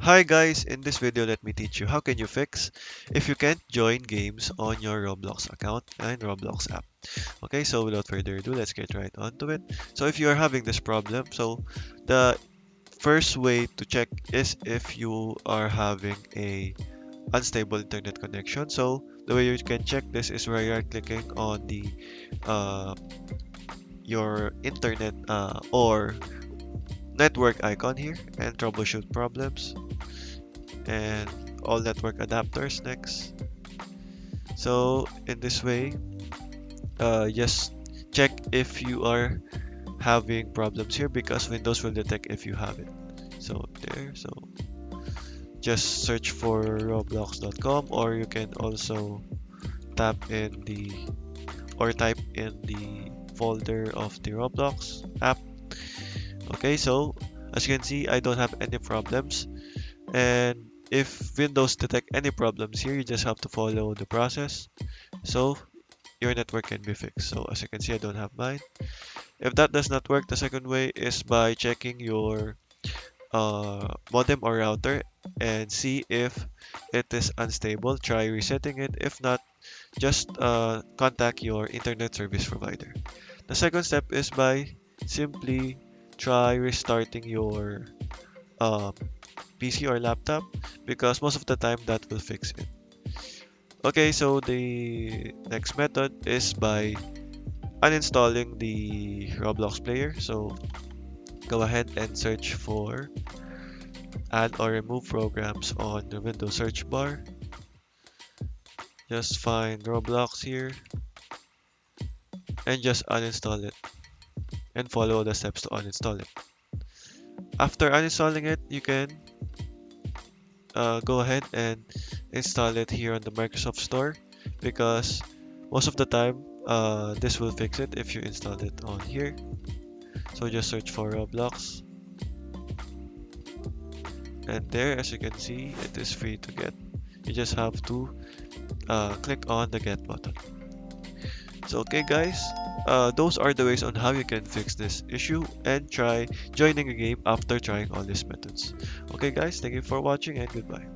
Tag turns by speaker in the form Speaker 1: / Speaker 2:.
Speaker 1: Hi guys, in this video let me teach you how can you fix if you can't join games on your Roblox account and Roblox app. Okay, so without further ado, let's get right onto it. So if you are having this problem, so the first way to check is if you are having a unstable internet connection. So the way you can check this is where you're clicking on the uh, your internet or network icon here and troubleshoot problems and all network adapters next. So in this way, just check if you are having problems here because Windows will detect if you have it. So there, so just search for roblox.com, or you can also tap in the or type in the folder of the Roblox app. Okay, so as you can see, I don't have any problems. And if Windows detect any problems here, you just have to follow the process. So your network can be fixed. So as you can see, I don't have mine. If that does not work, the second way is by checking your modem or router and see if it is unstable. Try resetting it. If not, just contact your internet service provider. The second step is by simply try restarting your um, PC or laptop because most of the time that will fix it. Okay, so the next method is by uninstalling the Roblox player. So go ahead and search for add or remove programs on the Windows search bar. Just find Roblox here and just uninstall it and follow the steps to uninstall it. After uninstalling it, you can go ahead and install it here on the Microsoft Store because most of the time this will fix it if you install it on here. So just search for Roblox, and there, as you can see, it is free to get. You just have to click on the get button. So okay guys, those are the ways on how you can fix this issue and try joining a game after trying all these methods. Okay guys, thank you for watching and goodbye.